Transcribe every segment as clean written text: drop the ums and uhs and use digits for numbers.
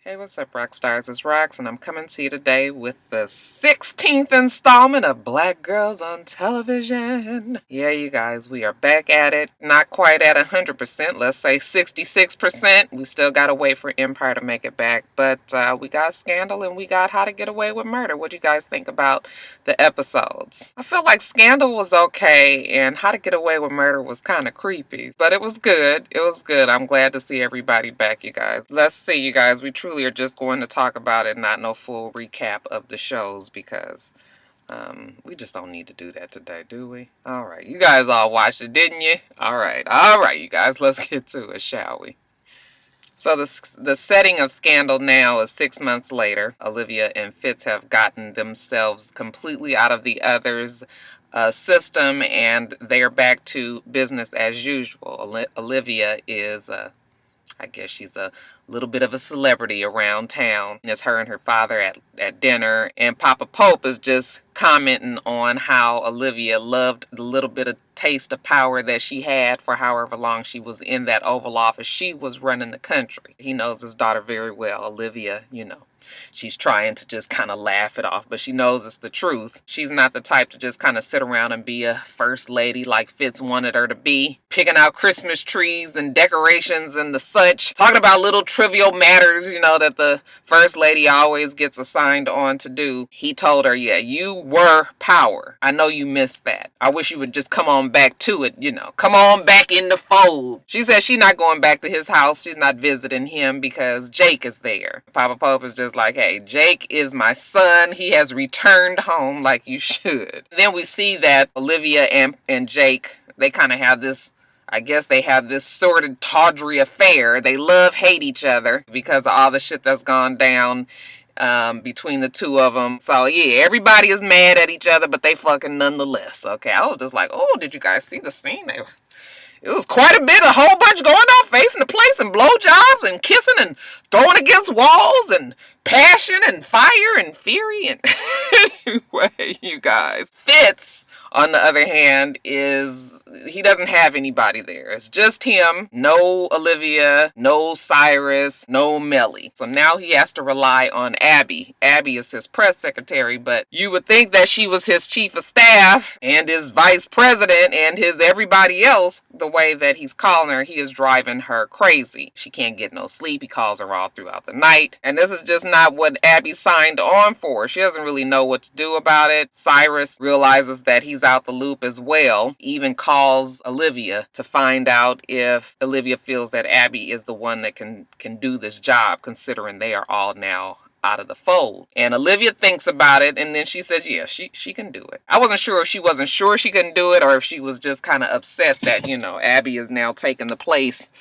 Hey, what's up, Roxstars? It's Rox, and I'm coming to you today with the 16th installment of Black Girls on Television. Yeah, you guys, we are back at it. Not quite at 100%, let's say 66%. We still gotta wait for Empire to make it back, but we got Scandal and we got How to Get Away with Murder. What do you guys think about the episodes? I feel like Scandal was okay, and How to Get Away with Murder was kind of creepy, but it was good. It was good. I'm glad to see everybody back, you guys. Let's see, you guys. We truly are just going to talk about it, not no full recap of the shows, because we just don't need to do that today, do we? All right, you guys all watched it, didn't you? All right, you guys. Let's get to it, shall we? So the setting of Scandal now is 6 months later. Olivia and Fitz have gotten themselves completely out of the others' system, and they are back to business as usual. Olivia is I guess she's a little bit of a celebrity around town. It's her and her father at dinner, and Papa Pope is just commenting on how Olivia loved the little bit of taste of power that she had for however long she was in that Oval Office. She was running the country. He knows his daughter very well. Olivia, she's trying to just kind of laugh it off, but she knows it's the truth. She's not the type to just kind of sit around and be a first lady like Fitz wanted her to be, picking out Christmas trees and decorations and the such, talking about little trivial matters, that the first lady always gets assigned on to do. He told her, yeah, you were power. I know you missed that. I wish you would just come on back to it, come on back in the fold. She says she's not going back to his house. She's not visiting him because Jake is there. Papa Pope is just like, hey, Jake is my son. He has returned home like you should. Then we see that Olivia and Jake, they kind of have this, I guess they have this sordid, tawdry affair. They hate each other because of all the shit that's gone down between the two of them. So yeah, everybody is mad at each other, but they fucking nonetheless. Okay, I was just like, oh, did you guys see the scene? It was quite a bit, a whole bunch going on, facing the place and blowjobs and kissing and throwing against walls and passion and fire and fury. And anyway, you guys, Fitz, on the other hand, he doesn't have anybody there. It's just him, no Olivia, no Cyrus, no Melly. So now he has to rely on Abby. Abby is his press secretary, but you would think that she was his chief of staff and his vice president and his everybody else. The way that he's calling her, he is driving her crazy. She can't get no sleep. He calls her all throughout the night. And this is just not what Abby signed on for. She doesn't really know what to do about it. Cyrus realizes that he's out the loop as well. Even calls Olivia to find out if Olivia feels that Abby is the one that can do this job, considering they are all now out of the fold. And Olivia thinks about it, and then she says, yeah, she can do it. I wasn't sure if she wasn't sure she couldn't do it, or if she was just kind of upset that, Abby is now taking the place,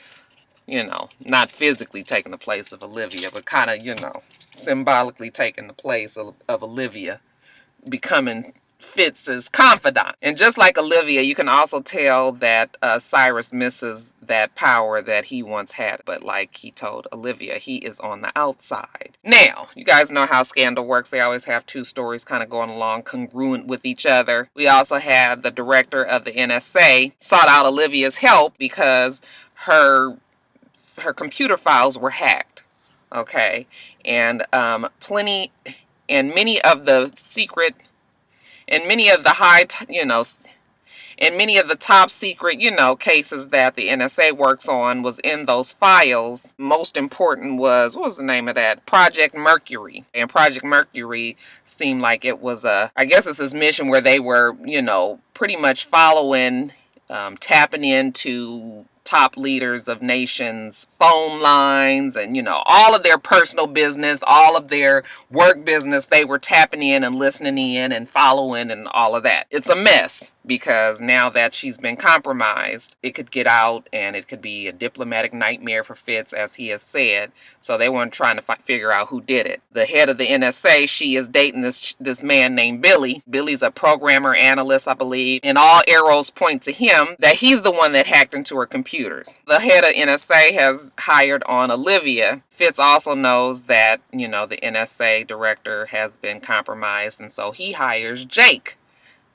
not physically taking the place of Olivia, but kind of, symbolically taking the place of Olivia, becoming Fitz's confidant. And just like Olivia, you can also tell that Cyrus misses that power that he once had. But like he told Olivia, he is on the outside. Now, you guys know how Scandal works. They always have two stories kind of going along congruent with each other. We also had the director of the NSA sought out Olivia's help because her computer files were hacked. Okay. And many of the secret and many of the and many of the top secret, cases that the NSA works on was in those files. Most important was, what was the name of that? Project Mercury. And Project Mercury seemed like it was I guess it's this mission where they were, pretty much following, tapping into top leaders of nations' phone lines and, all of their personal business, all of their work business, they were tapping in and listening in and following and all of that. It's a mess because now that she's been compromised, it could get out and it could be a diplomatic nightmare for Fitz, as he has said. So they weren't trying to figure out who did it. The head of the NSA, she is dating this man named Billy. Billy's a programmer analyst, I believe, and all arrows point to him that he's the one that hacked into her computers. The head of NSA has hired on Olivia. Fitz also knows that, the NSA director has been compromised, and so he hires Jake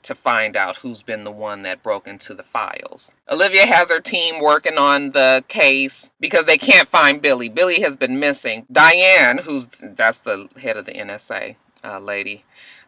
to find out who's been the one that broke into the files. Olivia has her team working on the case because they can't find Billy. Billy has been missing. Diane, that's the head of the NSA lady,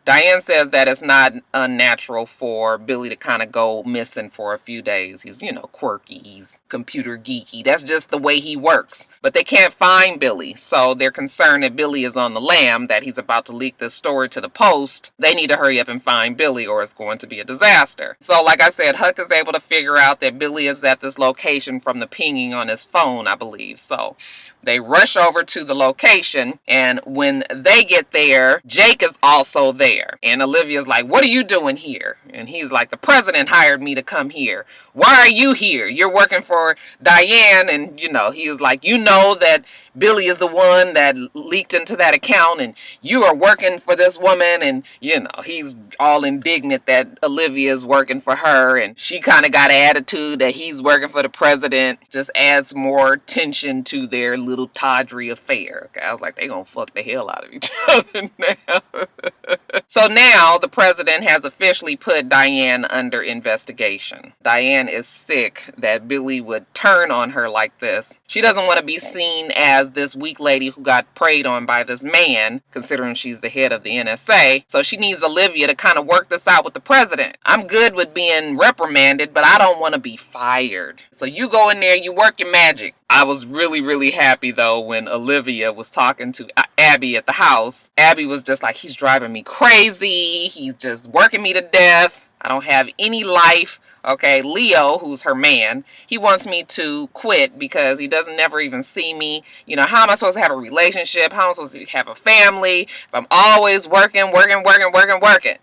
Diane says that it's not unnatural for Billy to kind of go missing for a few days. He's, quirky. He's computer geeky. That's just the way he works. But they can't find Billy. So they're concerned that Billy is on the lam, that he's about to leak this story to the Post. They need to hurry up and find Billy or it's going to be a disaster. So like I said, Huck is able to figure out that Billy is at this location from the pinging on his phone, I believe. So they rush over to the location, and when they get there, Jake is also there. And Olivia's like, "What are you doing here?" And he's like, "The president hired me to come here." "Why are you here? You're working for Diane." And, he was like, that Billy is the one that leaked into that account, and you are working for this woman. And, he's all indignant that Olivia is working for her, and she kind of got an attitude that he's working for the president. Just adds more tension to their little tawdry affair. Okay, I was like, they gonna fuck the hell out of each other now. So now the president has officially put Diane under investigation. Diane is sick that Billy would turn on her like this. She doesn't want to be seen as this weak lady who got preyed on by this man, considering she's the head of the NSA. So she needs Olivia to kind of work this out with the president. I'm good with being reprimanded, but I don't want to be fired. So you go in there, you work your magic. I was really, really happy, though, when Olivia was talking to Abby at the house. Abby was just like, "He's driving me crazy. He's just working me to death. I don't have any life." Okay, Leo, who's her man, he wants me to quit because he doesn't never even see me. How am I supposed to have a relationship? How am I supposed to have a family if I'm always working?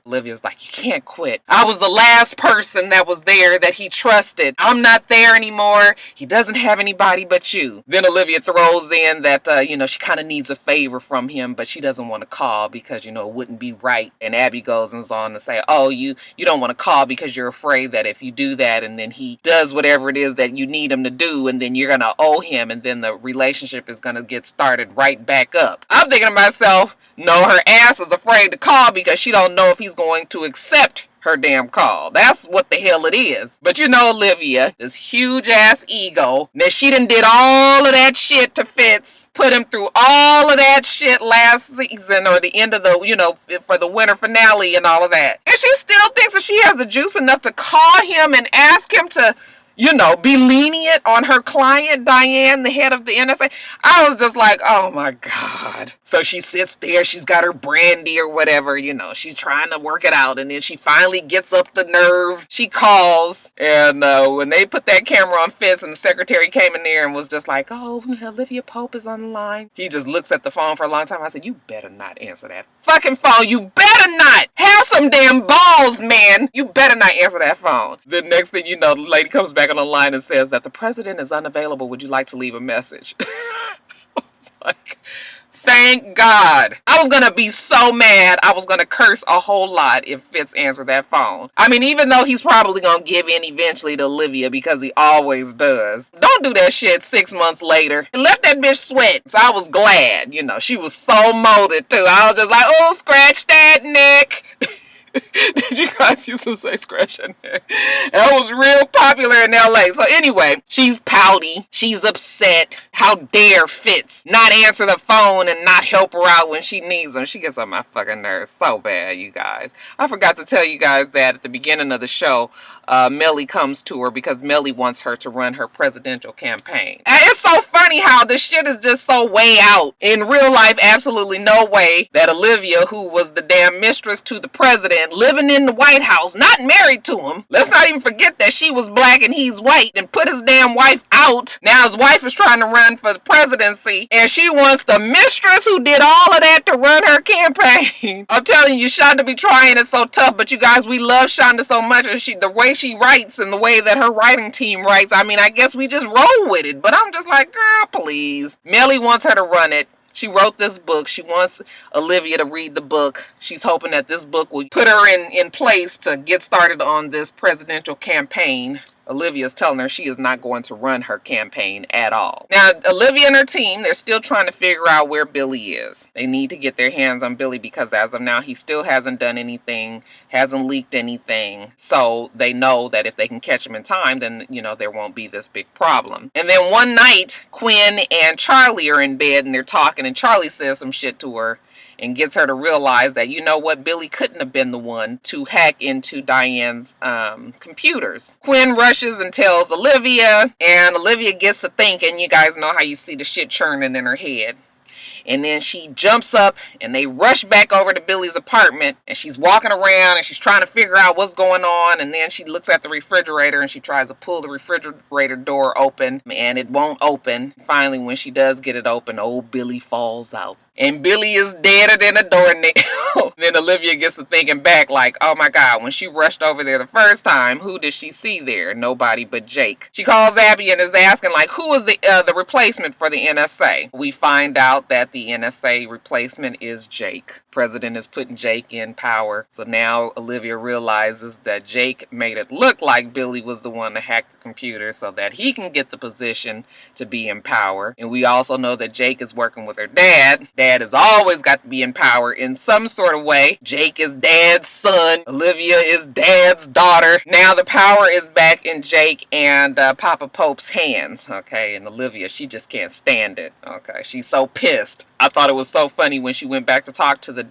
Olivia's like, "You can't quit. I was the last person that was there that he trusted. I'm not there anymore. He doesn't have anybody but you." Then Olivia throws in that, she kind of needs a favor from him, but she doesn't want to call because, it wouldn't be right. And Abby goes on to say, "Oh, you don't want to call because you're afraid that if you do that and then he does whatever it is that you need him to do, and then you're going to owe him, and then the relationship is going to get started right back up." I'm thinking to myself, no, her ass is afraid to call because she don't know if he's going to accept her damn call. That's what the hell it is. But Olivia, this huge ass ego, that she done did all of that shit to Fitz, put him through all of that shit last season or the end of the, for the winter finale and all of that. And she still thinks that she has the juice enough to call him and ask him to, be lenient on her client, Diane, the head of the NSA. I was just like, oh my God. So she sits there, she's got her brandy or whatever, she's trying to work it out. And then she finally gets up the nerve. She calls. And when they put that camera on Fitz and the secretary came in there and was just like, "Oh, Olivia Pope is on the line." He just looks at the phone for a long time. I said, "You better not answer that fucking phone. You better not. Have some damn balls, man. You better not answer that phone." The next thing you know, the lady comes back on the line and says that the president is unavailable. Would you like to leave a message? I was like, thank God. I was going to be so mad. I was going to curse a whole lot if Fitz answered that phone. I mean, even though he's probably going to give in eventually to Olivia because he always does. Don't do that shit 6 months later. Let that bitch sweat. So I was glad, she was so molded too. I was just like, "Oh, scratch that neck." Did you guys used to say scratch that neck? That was real popular in LA. So anyway, she's pouty. She's upset. How dare Fitz not answer the phone and not help her out when she needs him. She gets on my fucking nerves so bad, you guys. I forgot to tell you guys that at the beginning of the show, Melly comes to her because Melly wants her to run her presidential campaign. And it's so funny how this shit is just so way out. In real life, absolutely no way that Olivia, who was the damn mistress to the president, living in the White House, not married to him. Let's not even forget that she was black and he's white, and put his damn wife out. Now his wife is trying to run for the presidency, and she wants the mistress who did all of that to run her campaign. I'm telling you, Shonda be trying it so tough, but you guys, we love Shonda so much, and the way she writes and the way that her writing team writes, I mean, I guess we just roll with it. But I'm just like, girl, please. Melly wants her to run it. She wrote this book. She wants Olivia to read the book. She's hoping that this book will put her in place to get started on this presidential campaign. Olivia's telling her she is not going to run her campaign at all. Now, Olivia and her team, they're still trying to figure out where Billy is. They need to get their hands on Billy because as of now, he still hasn't done anything, hasn't leaked anything. So they know that if they can catch him in time, then, you know, there won't be this big problem. And then one night, Quinn and Charlie are in bed and they're talking, and Charlie says some shit to her and gets her to realize that, you know what, Billy couldn't have been the one to hack into Diane's computers. Quinn rushes and tells Olivia, and Olivia gets to thinking. You guys know how you see the shit churning in her head. And then she jumps up and they rush back over to Billy's apartment, and she's walking around and she's trying to figure out what's going on. And then she looks at the refrigerator and she tries to pull the refrigerator door open and it won't open. Finally, when she does get it open, old Billy falls out. And Billy is deader than a doornail. Then Olivia gets to thinking back like, oh my God, when she rushed over there the first time, who did she see there? Nobody but Jake. She calls Abby and is asking like, who is the replacement for the NSA? We find out that the NSA replacement is Jake. President is putting Jake in power. So now Olivia realizes that Jake made it look like Billy was the one to hack the computer so that he can get the position to be in power. And we also know that Jake is working with her dad. Dad has always got to be in power in some sort of way. Jake is Dad's son. Olivia is Dad's daughter. Now the power is back in Jake and Papa Pope's hands. Okay, and Olivia, she just can't stand it. Okay, she's so pissed. I thought it was so funny when she went back to talk to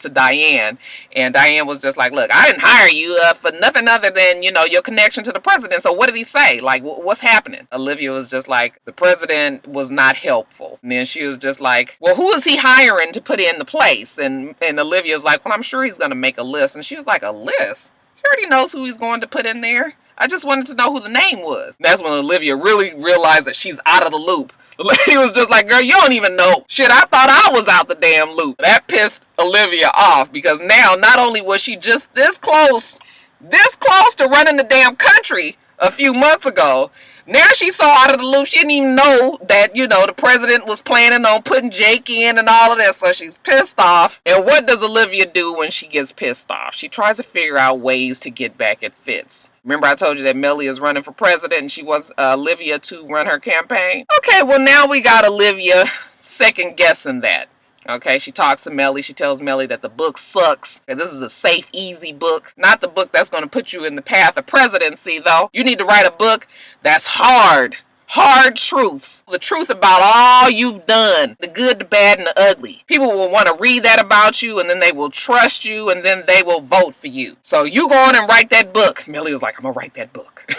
Diane, and Diane was just like, look, I didn't hire you for nothing other than, you know, your connection to the president. So what did he say? Like, what's happening? Olivia was just like, the president was not helpful. And then she was just like, well, who is he hiring to put in the place? And Olivia was like, well, I'm sure he's going to make a list. And she was like, a list? He already knows who he's going to put in there. I just wanted to know who the name was. And that's when Olivia really realized that she's out of the loop. The lady was just like, girl, you don't even know. Shit, I thought I was out the damn loop. That pissed Olivia off because now not only was she just this close to running the damn country a few months ago, now she's so out of the loop, she didn't even know that, you know, the president was planning on putting Jake in and all of this, so she's pissed off. And what does Olivia do when she gets pissed off? She tries to figure out ways to get back at Fitz. Remember I told you that Melly is running for president and she wants Olivia to run her campaign? Okay, well now we got Olivia second guessing that. Okay, she talks to Melly. She tells Melly that the book sucks. Okay, this is a safe, easy book. Not the book that's going to put you in the path of presidency, though. You need to write a book that's hard. Hard truths. The truth about all you've done. The good, the bad, and the ugly. People will want to read that about you, and then they will trust you, and then they will vote for you. So you go on and write that book. Melly was like, I'm going to write that book.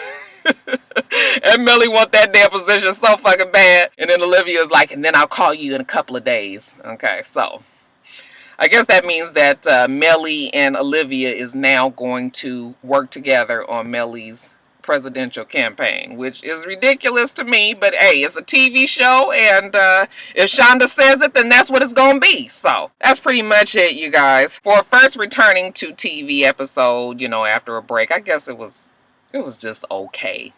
And Melly want that damn position so fucking bad. And then Olivia is like, and then I'll call you in a couple of days. Okay, so I guess that means that Melly and Olivia is now going to work together on Melly's presidential campaign, which is ridiculous to me, but hey, it's a TV show, and if Shonda says it, then that's what it's gonna be. So that's pretty much it, you guys. For a first returning to TV episode, you know, after a break, I guess it was just okay.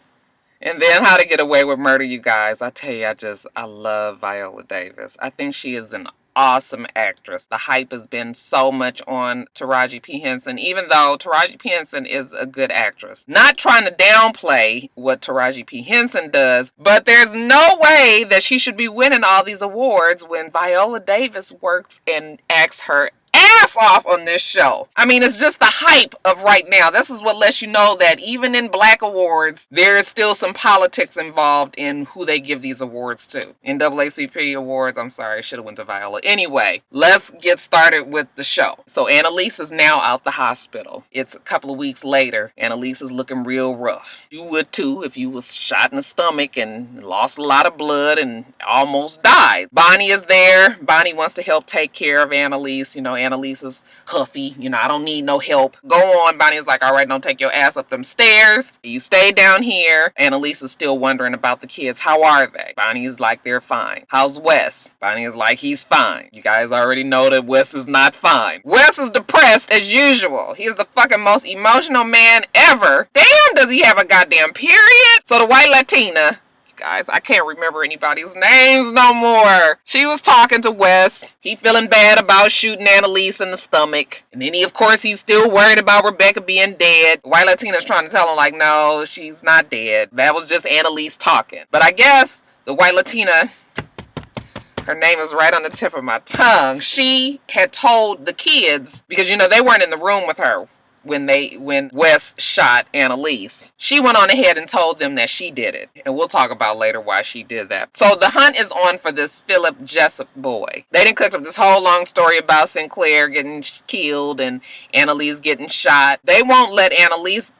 And then How to Get Away with Murder, you guys. I tell you, I love Viola Davis. I think she is an awesome actress. The hype has been so much on Taraji P. Henson, even though Taraji P. Henson is a good actress. Not trying to downplay what Taraji P. Henson does, but there's no way that she should be winning all these awards when Viola Davis works and acts her ass off on this show. I mean, it's just the hype of right now. This is what lets you know that even in Black awards, there is still some politics involved in who they give these awards to. NAACP awards, I'm sorry, should have went to Viola. Anyway, let's get started with the show. So Annalise is now out the hospital. It's a couple of weeks later. Annalise is looking real rough. You would too if you was shot in the stomach and lost a lot of blood and almost died. Bonnie is there. Bonnie wants to help take care of Annalise. You know, Annalise is huffy. You know, I don't need no help. Go on. Bonnie's like, all right, don't take your ass up them stairs. You stay down here. Annalise is still wondering about the kids. How are they? Bonnie is like, they're fine. How's Wes? Bonnie is like, he's fine. You guys already know that Wes is not fine. Wes is depressed as usual. He is the fucking most emotional man ever. Damn, does he have a goddamn period? So the white Latina Guys, I can't remember anybody's names no more. She was talking to Wes. He feeling bad about shooting Annalise in the stomach. And then of course, he's still worried about Rebecca being dead. White Latina's trying to tell him, like, no, she's not dead. That was just Annalise talking. But I guess the White Latina, her name is right on the tip of my tongue. She had told the kids, because, you know, they weren't in the room with her when Wes shot Annalise. She went on ahead and told them that she did it. And we'll talk about later why she did that. So the hunt is on for this Philip Jessup boy. They didn't cook up this whole long story about Sinclair getting killed and Annalise getting shot. They won't let Annalise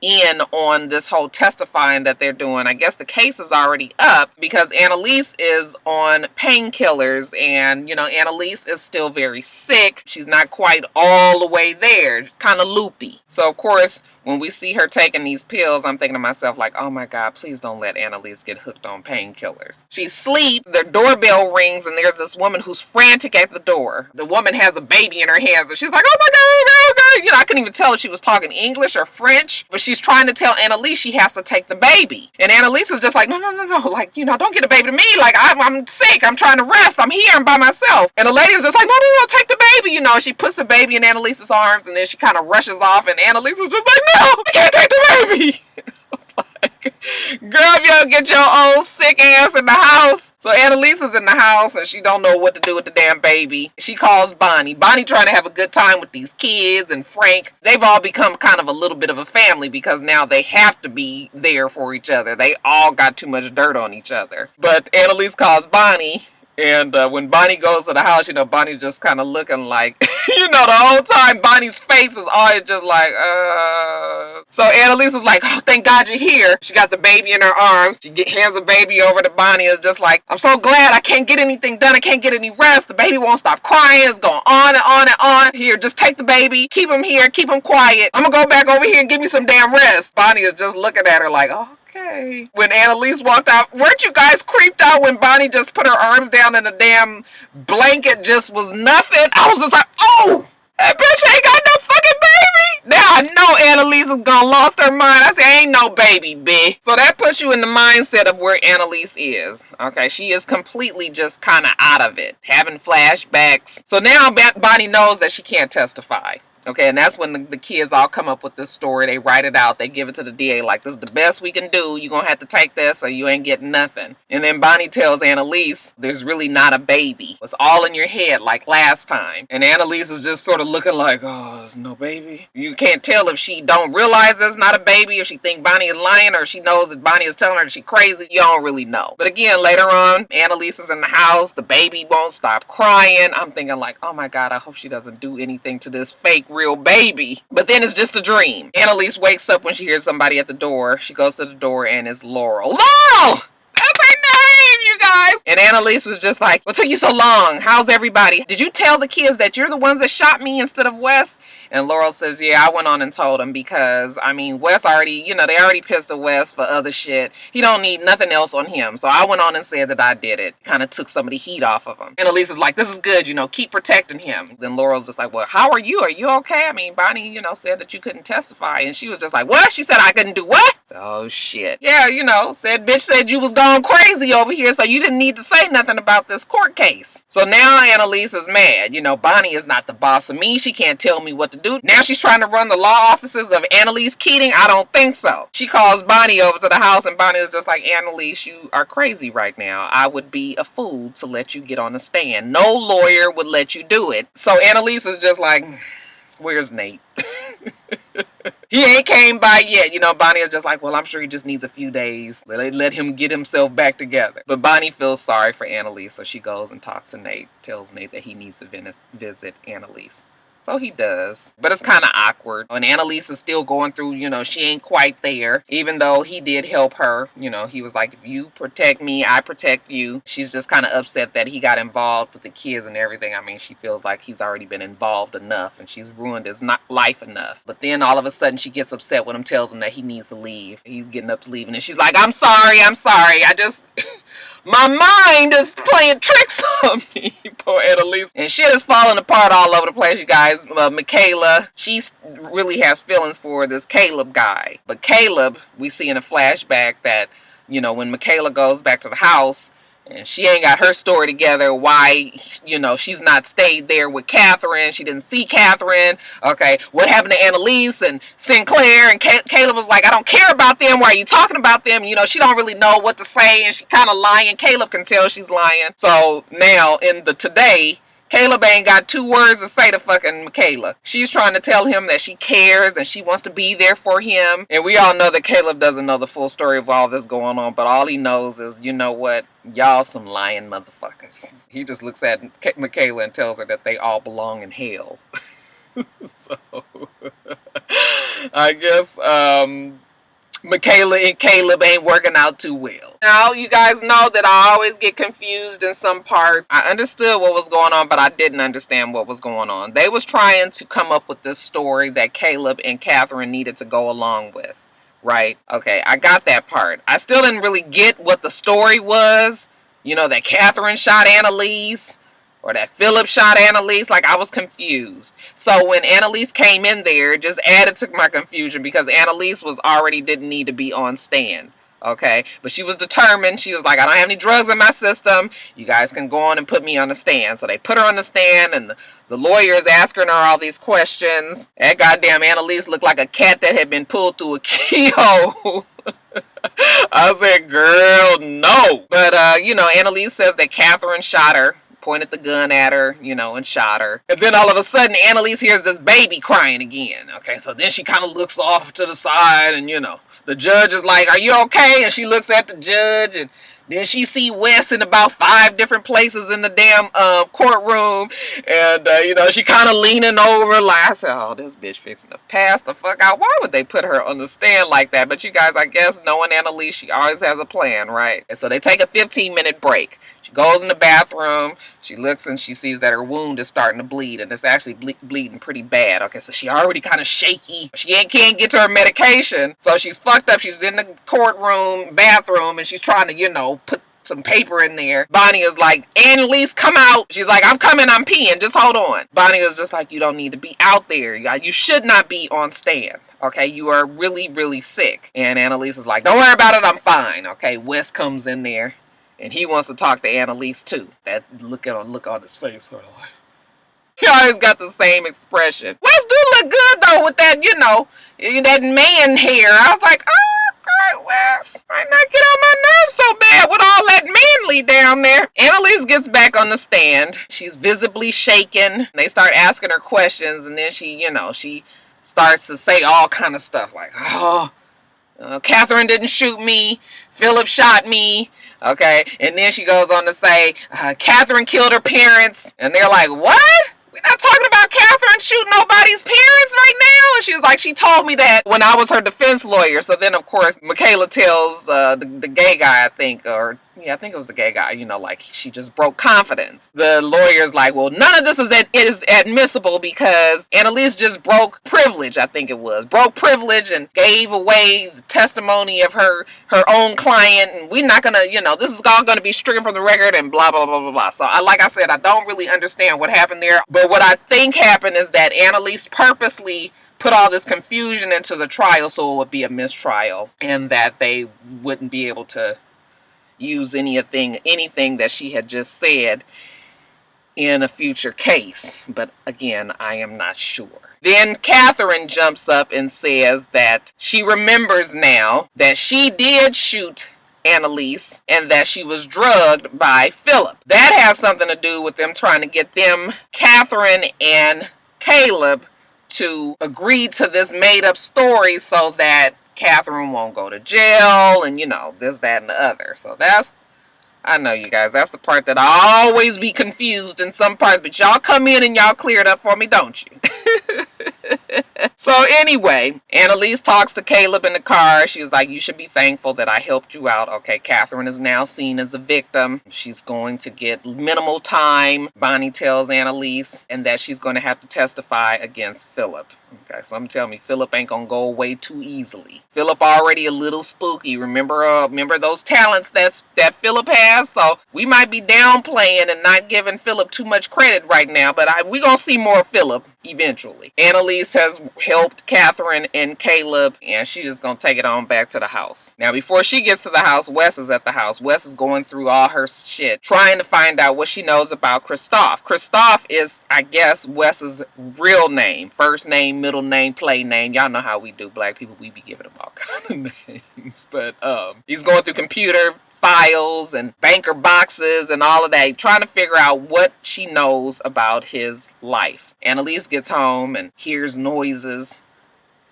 in on this whole testifying that they're doing. I guess the case is already up because Annalise is on painkillers, and, you know, Annalise is still very sick. She's not quite all the way there, kind of loopy. So of course, when we see her taking these pills, I'm thinking to myself, like, oh my God, please don't let Annalise get hooked on painkillers. She's asleep, the doorbell rings, and there's this woman who's frantic at the door. The woman has a baby in her hands, and she's like, oh my God, oh my God. You know, I couldn't even tell if she was talking English or French, but she's trying to tell Annalise she has to take the baby. And Annalise is just like, no, like, you know, don't get a baby to me. Like, I'm sick. I'm trying to rest. I'm here. I'm by myself. And the lady is just like, no, take the baby. You know, she puts the baby in Annalise's arms, and then she kind of rushes off, and Annalise is just like, no, I can't take the baby. Like, girl, if you don't get your old sick ass in the house. So Annalise is in the house and she don't know what to do with the damn baby. She calls Bonnie. Bonnie trying to have a good time with these kids, and Frank. They've all become kind of a little bit of a family because now they have to be there for each other. They all got too much dirt on each other. But Annalise calls Bonnie. And when Bonnie goes to the house, you know, Bonnie's just kind of looking like, you know, the whole time Bonnie's face is always just like, So Annalise is like, oh, thank God you're here. She got the baby in her arms. She hands the baby over to Bonnie. Is just like, I'm so glad I can't get anything done. I can't get any rest. The baby won't stop crying. It's going on and on and on. Here, just take the baby. Keep him here. Keep him quiet. I'm going to go back over here and give me some damn rest. Bonnie is just looking at her like, oh. Okay. When Annalise walked out, weren't you guys creeped out when Bonnie just put her arms down and the damn blanket just was nothing? I was just like, oh, that bitch ain't got no fucking baby. Now I know Annalise is gonna lost her mind. I said, ain't no baby, bitch. So that puts you in the mindset of where Annalise is. Okay, she is completely just kind of out of it, having flashbacks. So now Bonnie knows that she can't testify. Okay, and that's when the kids all come up with this story. They write it out. They give it to the DA like, this is the best we can do. You're going to have to take this or you ain't getting nothing. And then Bonnie tells Annalise, there's really not a baby. It's all in your head like last time. And Annalise is just sort of looking like, oh, there's no baby. You can't tell if she don't realize there's not a baby, if she think Bonnie is lying, or she knows that Bonnie is telling her that she's crazy. You don't really know. But again, later on, Annalise is in the house. The baby won't stop crying. I'm thinking like, oh my God, I hope she doesn't do anything to this fake real baby. But then it's just a dream. Annalise wakes up when she hears somebody at the door. She goes to the door and it's Laurel. Laurel! That's her name, you guys! And Annalise was just like, what took you so long? How's everybody? Did you tell the kids that you're the ones that shot me instead of Wes? And Laurel says, yeah, I went on and told them because, I mean, Wes already, you know, they already pissed at Wes for other shit. He don't need nothing else on him. So I went on and said that I did it. Kind of took some of the heat off of him. Annalise is like, this is good, you know, keep protecting him. Then Laurel's just like, well, how are you? Are you okay? I mean, Bonnie, you know, said that you couldn't testify. And she was just like, what? She said I couldn't do what? Oh, shit. Yeah, you know, bitch said you was gone crazy over here, so you didn't need to say nothing about this court case. So now Annalise is mad. You know, Bonnie is not the boss of me. She can't tell me what to do. Now she's trying to run the law offices of Annalise Keating. I don't think so. She calls Bonnie over to the house, and Bonnie is just like, Annalise, you are crazy right now. I would be a fool to let you get on the stand. No lawyer would let you do it. So Annalise is just like, where's Nate? He ain't came by yet. You know, Bonnie is just like, well, I'm sure he just needs a few days. Let him get himself back together. But Bonnie feels sorry for Annalise, so she goes and talks to Nate, tells Nate that he needs to visit Annalise. So he does. But it's kind of awkward. And Annalise is still going through, you know, she ain't quite there. Even though he did help her. You know, he was like, if you protect me, I protect you. She's just kind of upset that he got involved with the kids and everything. I mean, she feels like he's already been involved enough. And she's ruined his life enough. But then all of a sudden she gets upset when him tells him that he needs to leave. He's getting up to leave. And then she's like, I'm sorry. I just... my mind is playing tricks on me. Poor Annalise. And shit is falling apart all over the place, you guys. Michaela, she really has feelings for this Caleb guy. But Caleb, we see in a flashback that you know, when Michaela goes back to the house and she ain't got her story together, why, you know, she's not stayed there with Catherine. She didn't see Catherine. Okay, what happened to Annalise and Sinclair? And Caleb was like, I don't care about them. Why are you talking about them? You know, she don't really know what to say, and she kind of lying. Caleb can tell she's lying. So now in the today, Caleb ain't got 2 words to say to fucking Michaela. She's trying to tell him that she cares and she wants to be there for him. And we all know that Caleb doesn't know the full story of all this going on, but all he knows is, you know what? Y'all some lying motherfuckers. He just looks at Michaela and tells her that they all belong in hell. So, I guess, Michaela and Caleb ain't working out too well. Now, you guys know that I always get confused in some parts. I understood what was going on, but I didn't understand what was going on. They was trying to come up with this story that Caleb and Catherine needed to go along with, right? Okay, I got that part. I still didn't really get what the story was. You know, that Catherine shot Annalise, or that Philip shot Annalise. Like, I was confused. So when Annalise came in there, it just added to my confusion, because Annalise was already didn't need to be on stand. Okay, but she was determined. She was like, I don't have any drugs in my system. You guys can go on and put me on the stand. So they put her on the stand, and the lawyer's asking her all these questions. That goddamn Annalise looked like a cat that had been pulled through a keyhole. I said, girl, no. But, you know, Annalise says that Catherine shot her, pointed the gun at her, you know, and shot her. And then all of a sudden, Annalise hears this baby crying again. Okay, so then she kind of looks off to the side, and, you know, the judge is like, are you okay? And she looks at the judge, and then she see Wes in about 5 different places in the damn courtroom. And, you know, she kind of leaning over. Like, I said, oh, this bitch fixing to pass the fuck out. Why would they put her on the stand like that? But you guys, I guess, knowing Annalise, she always has a plan, right? And so they take a 15-minute break. She goes in the bathroom. She looks and she sees that her wound is starting to bleed. And it's actually bleeding pretty bad. Okay, so she already kind of shaky. She can't get to her medication. So she's fucked up. She's in the courtroom bathroom, and she's trying to, you know, put some paper in there. Bonnie is like, Annalise, come out. She's like, I'm coming, I'm peeing, just hold on. Bonnie is just like, you don't need to be out there. You should not be on stand. Okay, you are really, really sick. And Annalise is like, don't worry about it, I'm fine. Okay, Wes comes in there, and he wants to talk to Annalise too. That look on his face. He always got the same expression. Wes do look good though with that, you know, that man hair. I was like, oh, great, Wes. Might not get on my nerves so bad with all that manly down there. Annalise gets back on the stand. She's visibly shaken. They start asking her questions, and then she, you know, she starts to say all kind of stuff like, oh, Catherine didn't shoot me. Philip shot me. Okay, and then she goes on to say, Catherine killed her parents. And they're like, what? We're not talking about Catherine shooting nobody's parents right now. And she was like, she told me that when I was her defense lawyer. So then, of course, Michaela tells the gay guy, I think, or yeah, I think it was the gay guy, you know, like she just broke confidence. The lawyer's like, well, none of this is admissible because Annalise just broke privilege, I think it was. Broke privilege and gave away the testimony of her own client. And we're not going to, you know, this is all going to be stricken from the record and blah, blah, blah, blah, blah. So like I said, I don't really understand what happened there. But what I think happened is that Annalise purposely put all this confusion into the trial so it would be a mistrial and that they wouldn't be able to use anything that she had just said in a future case. But again, I am not sure. Then Catherine jumps up and says that she remembers now that she did shoot Annalise and that she was drugged by Philip. That has something to do with them trying to get them, Catherine and Caleb, to agree to this made up story so that Catherine won't go to jail and, you know, this, that, and the other. So that's, I know you guys, that's the part that I always be confused in some parts, but y'all come in and y'all clear it up for me, don't you? So anyway, Annalise talks to Caleb in the car. She was like, you should be thankful that I helped you out. Okay, Catherine is now seen as a victim. She's going to get minimal time, Bonnie tells Annalise, and that she's going to have to testify against Philip. Okay, some tell me Philip ain't gonna go away too easily. Philip already a little spooky. Remember those talents that Philip has? So we might be downplaying and not giving Philip too much credit right now, but we gonna see more of Philip eventually. Annalise has helped Catherine and Caleb, and she's just gonna take it on back to the house. Now, before she gets to the house, Wes is at the house. Wes is going through all her shit, trying to find out what she knows about Christoph. Christoph is, I guess, Wes's real name. First name, middle name, play name. Y'all know how we do, black people. We be giving them all kind of names. But he's going through computer files and banker boxes and all of that, trying to figure out what she knows about his life. Annalise gets home and hears noises.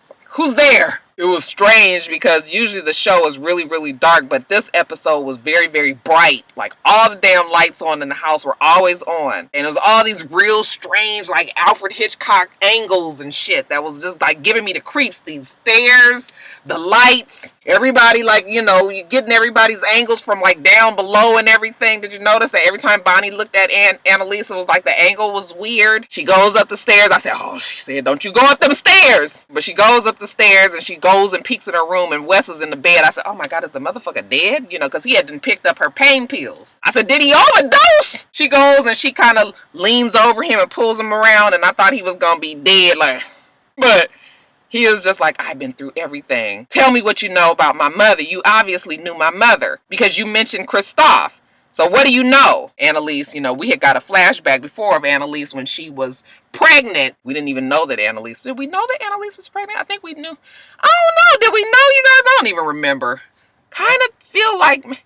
Like, who's there? It was strange because usually the show is really, really dark, but this episode was very, very bright. Like, all the damn lights on in the house were always on. And it was all these real strange, like, Alfred Hitchcock angles and shit that was just, like, giving me the creeps. These stairs, the lights, everybody, like, you know, you're getting everybody's angles from, like, down below and everything. Did you notice that every time Bonnie looked at Annalise, it was like the angle was weird? She goes up the stairs. I said, oh, she said, don't you go up them stairs. But she goes up the stairs and she goes and peeks in her room, and Wes is in the bed. I said, oh my God, is the motherfucker dead? You know, because he hadn't picked up her pain pills. I said, did he overdose? She goes and she kind of leans over him and pulls him around, and I thought he was gonna be dead, like, but he is just like, I've been through everything. Tell me what you know about my mother. You obviously knew my mother because you mentioned Christoph. So what do you know? Annalise, you know, we had got a flashback before of Annalise when she was pregnant. We didn't even know that Annalise, did we know that Annalise was pregnant? I think we knew. I don't know. Did we know, you guys? I don't even remember. Kind of feel like,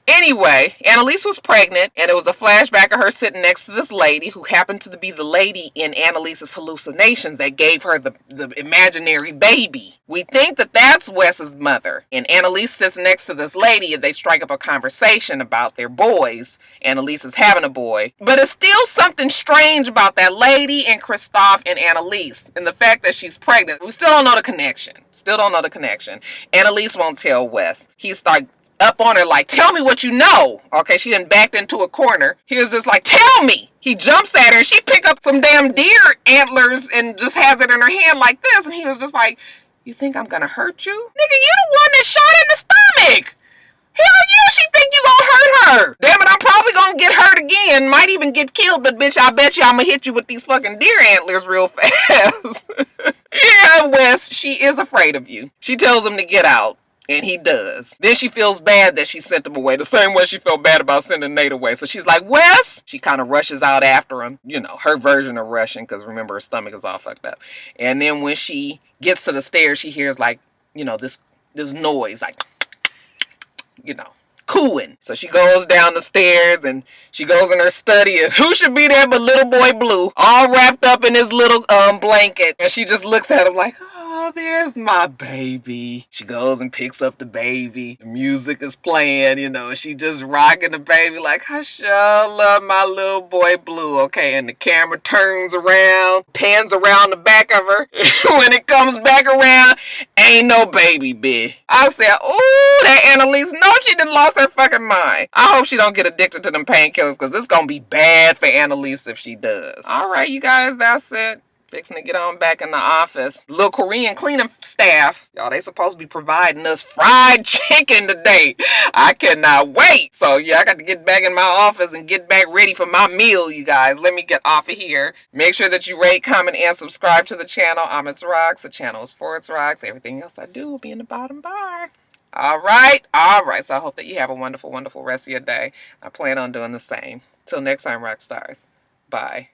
anyway, Annalise was pregnant, and it was a flashback of her sitting next to this lady who happened to be the lady in Annalise's hallucinations that gave her the imaginary baby. We think that that's Wes's mother, and Annalise sits next to this lady, and they strike up a conversation about their boys. Annalise is having a boy, but it's still something strange about that lady and Christoph and Annalise, and the fact that she's pregnant. We still don't know the connection. Annalise won't tell Wes. He starts up on her like, tell me what you know. Okay, she done backed into a corner. He was just like, tell me. He jumps at her and she pick up some damn deer antlers and just has it in her hand like this. And he was just like, you think I'm gonna hurt you? Nigga, you the one that shot in the stomach. Hell yeah, she think you gonna hurt her. Damn it, I'm probably gonna get hurt again. Might even get killed, but bitch, I bet you I'm gonna hit you with these fucking deer antlers real fast. Yeah, Wes, she is afraid of you. She tells him to get out. And he does. Then she feels bad that she sent him away. The same way she felt bad about sending Nate away. So she's like, Wes! She kind of rushes out after him. You know, her version of rushing. Because remember, her stomach is all fucked up. And then when she gets to the stairs, she hears like, you know, this noise. Like, you know, cooing. So she goes down the stairs and she goes in her study. And who should be there but little boy Blue. All wrapped up in his little blanket. And she just looks at him like, oh, there's my baby. She goes and picks up the baby. The music is playing, you know. She just rocking the baby like, I sure love my little boy Blue. Okay, and the camera turns around, pans around the back of her. When it comes back around, ain't no baby, bitch. I said, ooh, that Annalise, no, she done lost her fucking mind. I hope she don't get addicted to them painkillers because this gonna be bad for Annalise if she does. All right, you guys, that's it. Fixing to get on back in the office. Little Korean cleaning staff. Y'all, they supposed to be providing us fried chicken today. I cannot wait. So, yeah, I got to get back in my office and get back ready for my meal, you guys. Let me get off of here. Make sure that you rate, comment, and subscribe to the channel. I'm itsrox. The channel is for itsrox. Everything else I do will be in the bottom bar. All right. So I hope that you have a wonderful, wonderful rest of your day. I plan on doing the same. Till next time, Roxstars. Bye.